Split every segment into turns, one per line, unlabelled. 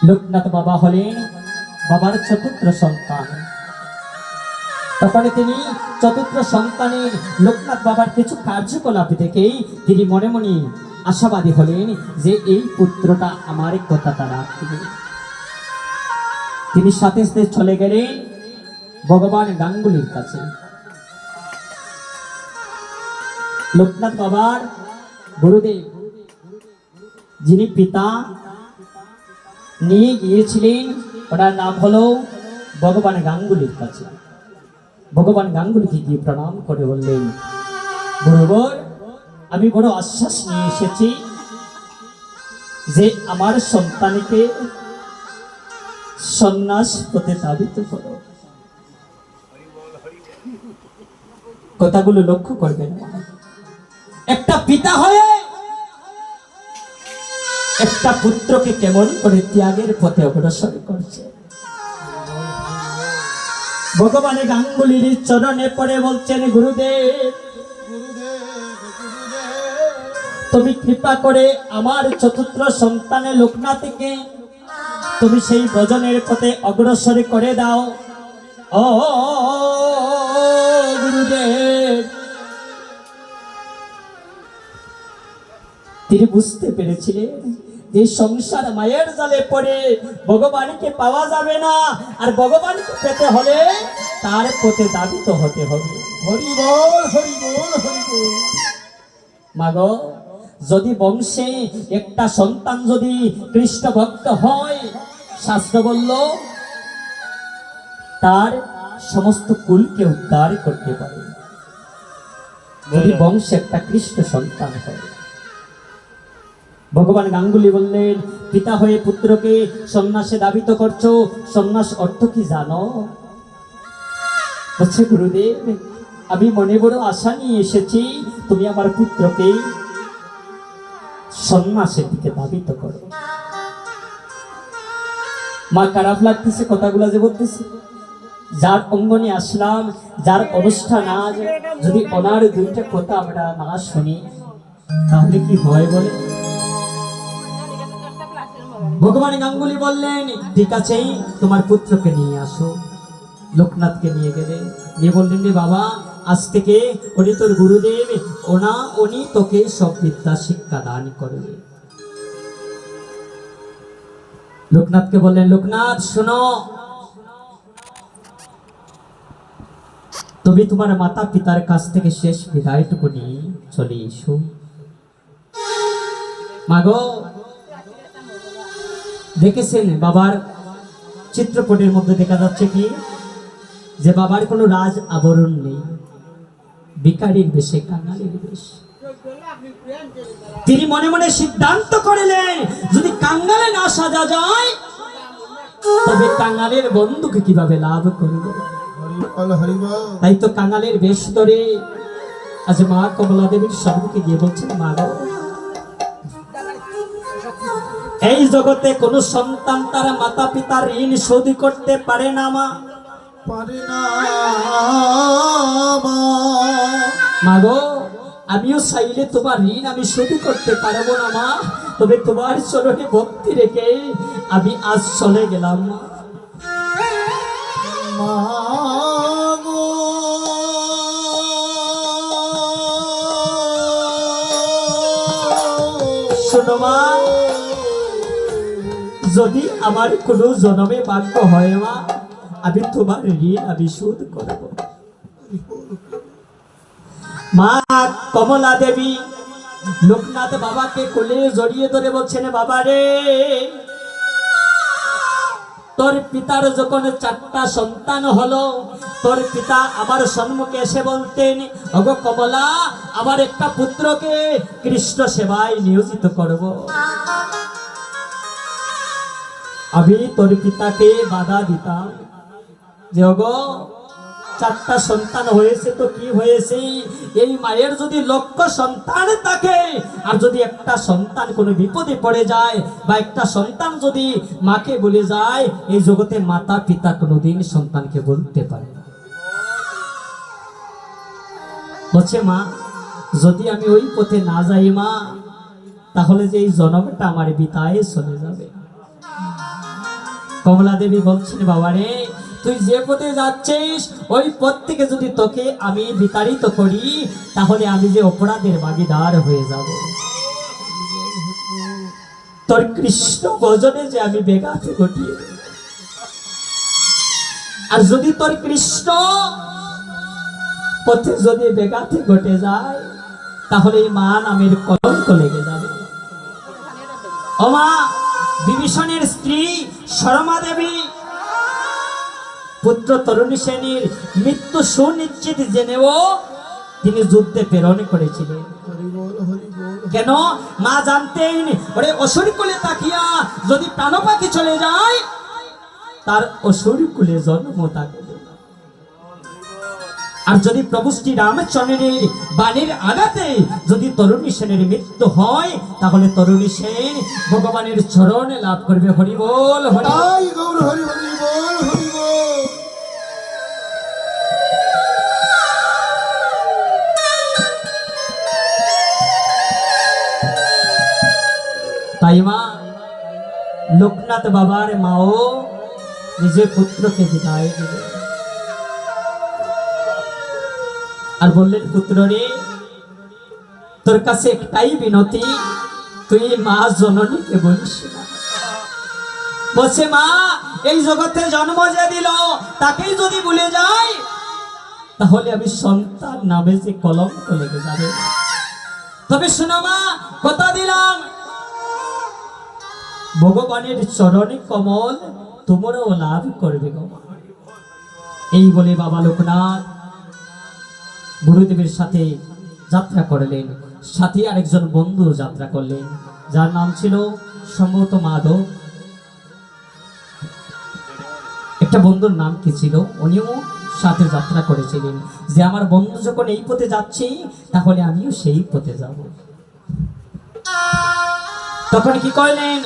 লোকনাথ বাবা হলেন বাবার চতুর্থ সন্তান। তখন তিনি চতুর্থ সন্তানের লোকনাথ বাবার কিছু কার্যকলাপ দেখেই তিনি মনে মনে আশাবাদী হলেন যে এই পুত্রটা আমার কথাটা রাখবে। তিনি সাথে সাথে চলে গেলেন ভগবান গাঙ্গুলির কাছে। লোকনাথ বাবার গুরুদেব যিনি পিতা নিয়ে গিয়েছিলেন, ওনার নাম হলো ভগবান গাঙ্গুলির কাছে। ভগবান গাঙ্গুলিকে গিয়ে প্রণাম করে বললেন, গুরুবর, আমি বড় আশ্বাস নিয়ে এসেছি যে আমার সন্তানকে সন্ন্যাস হতে ধাবিত করো। কথাগুলো লক্ষ্য করবেন। একটা পিতা হয়ে একটা পুত্রকে কেমন করে ত্যাগের পথে অগ্রসর করছে। ভগবান গাঙ্গুলির চরণে পড়ে বলছেন, গুরুদেব, তুমি কৃপা করে আমার চতুর্থ সন্তানের লোকনাথকে তুমি সেই ভজনের পথে অগ্রসর করে দাও। ও গুরুদেব। তিনি বুঝতে পেরেছিলেন যে সংসার মায়ের জালে পড়ে ভগবানকে পাওয়া যাবে না, আর ভগবানকে পেতে হলে তার পথে দাবিত হতে হবে।
হরি বল, হরি বল, হরি বল।
মাগো, যদি বংশে একটা সন্তান যদি কৃষ্ণ ভক্ত হয়, শাস্ত্র বলল তার সমস্ত কুলকে উদ্ধার করতে পারে। যদি বংশে একটা কৃষ্ণ সন্তান হয়। ভগবান গাঙ্গুলি বললেন, পিতা হয়ে পুত্রকে সন্ন্যাসে দাবিত করছো, সন্ন্যাস অর্থ কি জানো? বলছে, গুরুদেব, আমি মনে বড় আশা নিয়ে এসেছি তুমি আমার পুত্রকে সন্ন্যাসের দিকে দাবিত করো। মা, খারাপ লাগতেছে কথাগুলো যে বলতেছে। যার অঙ্গনে আসলাম, যার অনুষ্ঠান আজ, যদি ওনার দুইটা কথা আমরা না শুনি তাহলে কি হয় বলে? ভগবান গাঙ্গুলি বললেন, ঠিক আছে, তোমার পুত্রকে নিয়ে আসো। লোকনাথকে নিয়ে গেলেন, নিয়ে বললেন, রে বাবা, আজ থেকে উনি তোর গুরুদেব, উনি তোকে সব বিদ্যা শিক্ষা দান করবে। লোকনাথকে বললেন, লোকনাথ শোনো, তুমি তোমার মাতা পিতার কাছ থেকে শেষ বিদায়টুকু নিয়ে চলে এসো। মাগো, দেখেছেন বাবার চিত্রপটের মধ্যে দেখা যাচ্ছে কি যে বাবার কোনো রাজ আবরণ নেই, ভিখারির বেশে, কাঙালির বেশ। তিনি মনে মনে সিদ্ধান্ত করলেন, যদি কাঙ্গালে না সাজা যায় তবে কাঙালের বন্ধুকে কিভাবে লাভ করব। তাই তো কাঙালের বেশ ধরে আজ মা কমলা দেবীর সম্মুখে গিয়ে বলছেন, মা গো, এই জগতে কোন সন্তান তার মাতা পিতার ঋণ শোধ করতে পারে না মা,
পারে না
মা গো, আমিও চাইলে তোমার ঋণ আমি শোধ করতে পারবো না মা, তবে তোমার চরণে ভক্তি রেখে আমি আজ চলে গেলাম মা। শোনো মা, যদি আমার কোনো জন্মে ভাগ্য হয় মা, আমি তোমার ঋণ আমি শোধ করব। মা কমলা দেবী লোকনাথ বাবাকে কোলে জড়িয়ে ধরে বলছেন, বাবা রে, তোর পিতার যখন 4টা সন্তান হলো, তোর পিতা আমার সম্মুখে এসে বলতেন, ওগো কমলা, আমার একটা পুত্রকে কৃষ্ণ সেবায় নিয়োজিত করব। আমি তোর পিতাকে বাধা দিতাম যে, ওগো, 4টা সন্তান হয়েছে তো কি হয়েছে, এই মায়ের যদি লক্ষ সন্তান থাকে আর যদি একটা সন্তান কোনো বিপদে পড়ে যায় বা একটা সন্তান যদি মাকে বলে যায়, এই জগতে মাতা পিতা কোনোদিন সন্তানকে বলতে পারে না। বলছে, মা, যদি আমি ওই পথে না যাই মা, তাহলে যে এই জন্মটা আমার বিতায় চলে যাবে। কমলা দেবী বলছেন, বাবা রে, তুই যে পথে যাচ্ছিস ওই পথ থেকে যদি তোকে আমি বিতাড়িত করি, তাহলে আমি যে অপরাধের ভাগীদার হয়ে যাব। তোর কৃষ্ণ ভজনে যে আমি ব্যাঘাত ঘটিয়ে দেব। আর যদি তোর কৃষ্ণ পথে যদি ব্যাঘাত ঘটে যায়, তাহলে এই মা নামের কলঙ্ক লেগে যাবে। ও মা, বিভীষণের স্ত্রী শর্মা দেবী পুত্র তরুণী সেনের মৃত্যু সুনিশ্চিত জেনেও তিনি যুদ্ধে প্রেরণ করেছিলেন।
হরি বল হরি বল।
কেন? মা জানতেন ওরে অসুর কুলে তাকিয়া যদি প্রাণ পাখি চলে যায়, তার অসুর কুলে জন্ম থাকবে। আর যদি প্রভু শ্রী রামচন্দ্রের বাণীর আঘাতে যদি তরুণী সেনের মৃত্যু হয়, তাহলে তরুণী সেন ভগবানের চরণে লাভ করবে। হরি বল হরি বল।
তাই গৌর হরি হরি বল হরি বল।
তাই মা লোকনাথ বাবার মাও নিজের পুত্রকে বিদায় দিলেন আর বললেন, পুত্র রে, তোর কাছে একটাই বিনতি, তুই মা জননীকে বলিস না। বলছে, মা এই জগতে জন্ম যে দিল তাকেই যদি ভুলে যাই, তাহলে আমি সন্তান নামে যে কলঙ্ক লেগে যাবে। তবে শোনো মা, কথা দিলাম, ভগবানের চরণে কমল তোমরাও লাভ করবে গো। এই বলে বাবা লোকনাথ গুরুদেবের সাথে যাত্রা করলেন। সাথে আরেকজন বন্ধু যাত্রা করলেন, যার নাম ছিল সম্ভবত মাধব। একটা বন্ধুর নাম কি ছিল, উনিও সাথে যাত্রা করেছিলেন, যে আমার বন্ধু যখন এই পথে যাচ্ছে, তাহলে আমিও সেই পথে যাব। তখন কি করলেন,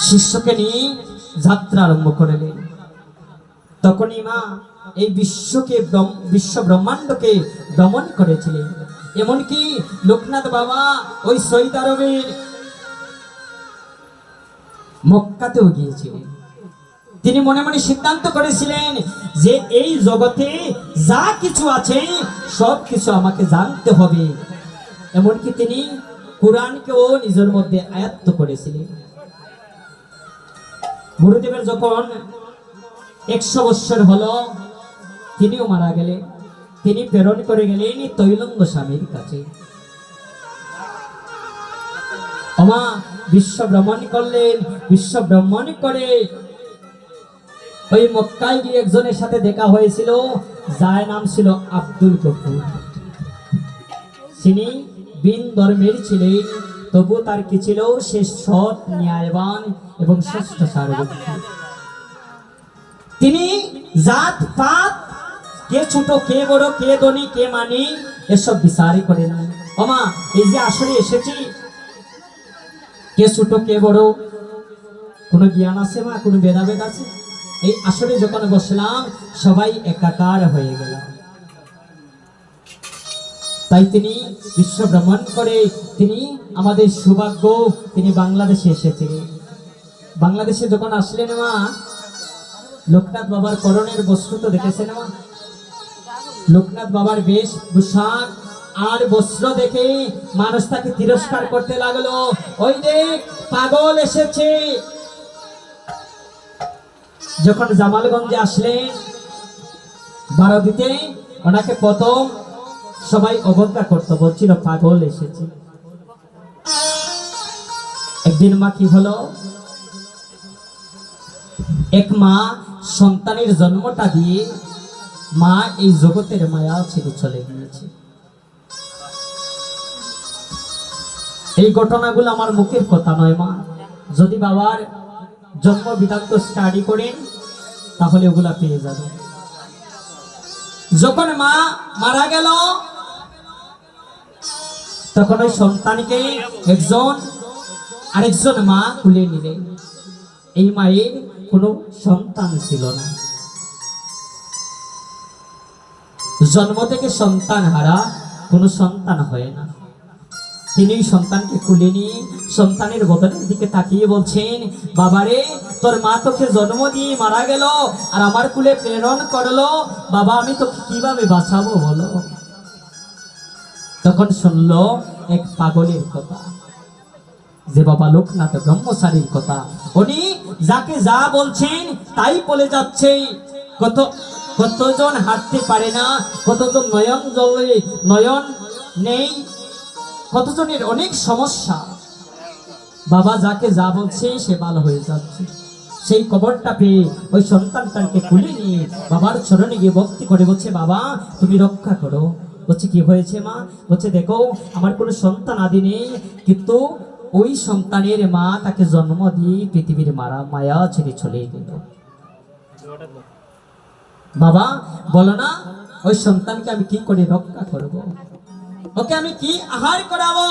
শিষ্যকে নিয়ে যাত্রা আরম্ভ করলেন। তখনই মা এই বিশ্ব ব্রহ্মাণ্ডকে দমন করেছিলেন। এমনকি লোকনাথ বাবা ওই সৌদি আরবের মক্কাতেও গিয়েছিলেন। তিনি মনে মনে সিদ্ধান্ত করেছিলেন যে এই জগতে যা কিছু আছে সব কিছু আমাকে জানতে হবে। এমনকি তিনি কোরআনকেও নিজের মধ্যে আয়ত্ত করেছিলেন। গুরুদেবের যখন 100 বৎসর হলো, তিনিও মারা গেলেন। তিনি প্রেরণ করে গেলেন তৈলঙ্গ স্বামীর কাছে। আমা বিশ্ব ভ্রমণ করলেন। বিশ্ব ভ্রমণ করে ওই মক্কায় গিয়ে একজনের সাথে দেখা হয়েছিল, যার নাম ছিল আব্দুল গফুর। তিনি বিন ধর্মের ছিলেন, তবু তার কি ছিল, সে সৎ, ন্যায়বান এবং শ্রেষ্ঠ সার্বভৌম। তিনি জাত পাত, কে ছোট কে বড়, কে ধনী কে মানি, এসব বিচারই করে না। ওমা, এই যে আসরে এসেছি, কে ছোট কে বড় কোনো জ্ঞান আছে মা, কোনো ভেদাভেদ আছে? এই আসরে যখন বসলাম, সবাই একাকার হয়ে গেল। তাই তিনি বিশ্ব ভ্রমণ করে তিনি আমাদের সৌভাগ্য, তিনি বাংলাদেশে এসেছিলেন। বাংলাদেশে যখন আসলেন মা, লোকনাথ বাবার করণের বস্ত্র তো দেখেছেন মা, লোকনাথ বাবার বেশ পোশাক আর বস্ত্র দেখে মানুষ তাকে তিরস্কার করতে লাগলো, ওই দেখ পাগল এসেছে। যখন জামালগঞ্জে আসলেন বারোদিতে, ওনাকে প্রথম সবাই অবজ্ঞা করতো, বলছিল পাগল এসেছে। একদিন মা কি হলো, এক মা সন্তানের জন্মটা দিয়ে মা এই জগতের মায়া ছেড়ে চলে গিয়েছে। এই ঘটনাগুলো আমার মুখের কথা নয় মা, যদি বাবার জন্ম বৃত্তান্ত স্টাডি করেন তাহলে ওগুলা পেয়ে যাবেন। যখন মা মারা গেল, তখন ওই সন্তানকে আরেকজন মা কুলে নিলেন। এই মায়ের কোনো সন্তান ছিল না। জন্ম থেকে সন্তান হারা কোনো সন্তান হয় না। তিনি ওই সন্তানকে কুলে নিয়ে সন্তানের বদনের দিকে তাকিয়ে বলছেন, বাবারে, তোর মা তোকে জন্ম দিয়ে মারা গেল আর আমার কুলে প্রেরণ করলো, বাবা আমি তোকে কিভাবে বাঁচাবো বলো। তখন শুনলো এক পাগলের কথা, যে বাবা লোকনাথ ব্রহ্মচারীর কথা। উনি যাকে যা বলছেন তাই বলে যাচ্ছে। কতজন হাঁটতে পারে না, কতজন নয়ন জলে নয়ন নেই, কতজনের অনেক সমস্যা। বাবা যাকে যা বলছে সে ভালো হয়ে যাচ্ছে। সেই খবরটা পেয়ে ওই সন্তানটাকে কুলে নিয়ে বাবার চরণে গিয়ে ভক্তি করে বলছে, বাবা তুমি রক্ষা করো। বলছে কি হয়েছে মা? বলছে দেখো আমার কোনো সন্তান আদি নেই, কিন্তু ওই সন্তানের মা তাকে জন্ম দিয়ে পৃথিবীর মায়া ছেড়ে চলে গেল। বাবা বলো না ওই সন্তানকে আমি কি করে রক্ষা করব, ওকে আমি কি আহার করাবো?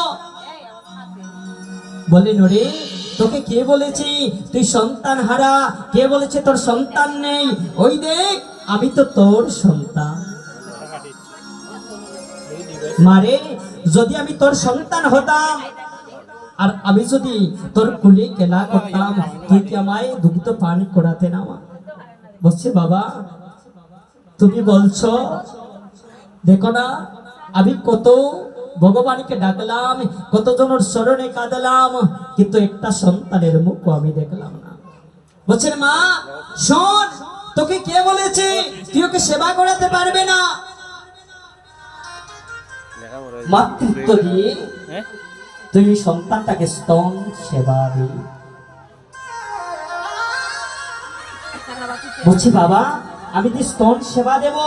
বললেন, ওরে তোকে কে বলেছি তুই সন্তান হারা? কে বলেছে তোর সন্তান নেই? ওই দেখ আমি তো তোর সন্তান। মারে, যদি আমি তোর সন্তান হতাম আর আমি যদি তোর কুলে খেলা করতাম, তুই কি আমায় দুগ্ধ পান করাতে না? বলছে বাবা তুমি বলছো, দেখো না আমি কত ভগবানকে ডাকলাম, কতজনের স্মরণে কাঁদলাম, কিন্তু একটা সন্তানের মুখ আমি দেখলাম না। বলছেন মা শোন, তোকে কে বলেছে তুই ওকে সেবা করাতে পারবে না? মাতৃত্ব দিয়ে তুই সন্তানটাকে স্তন সেবা দি। বলছি বাবা আমি কি স্তন সেবা দেব?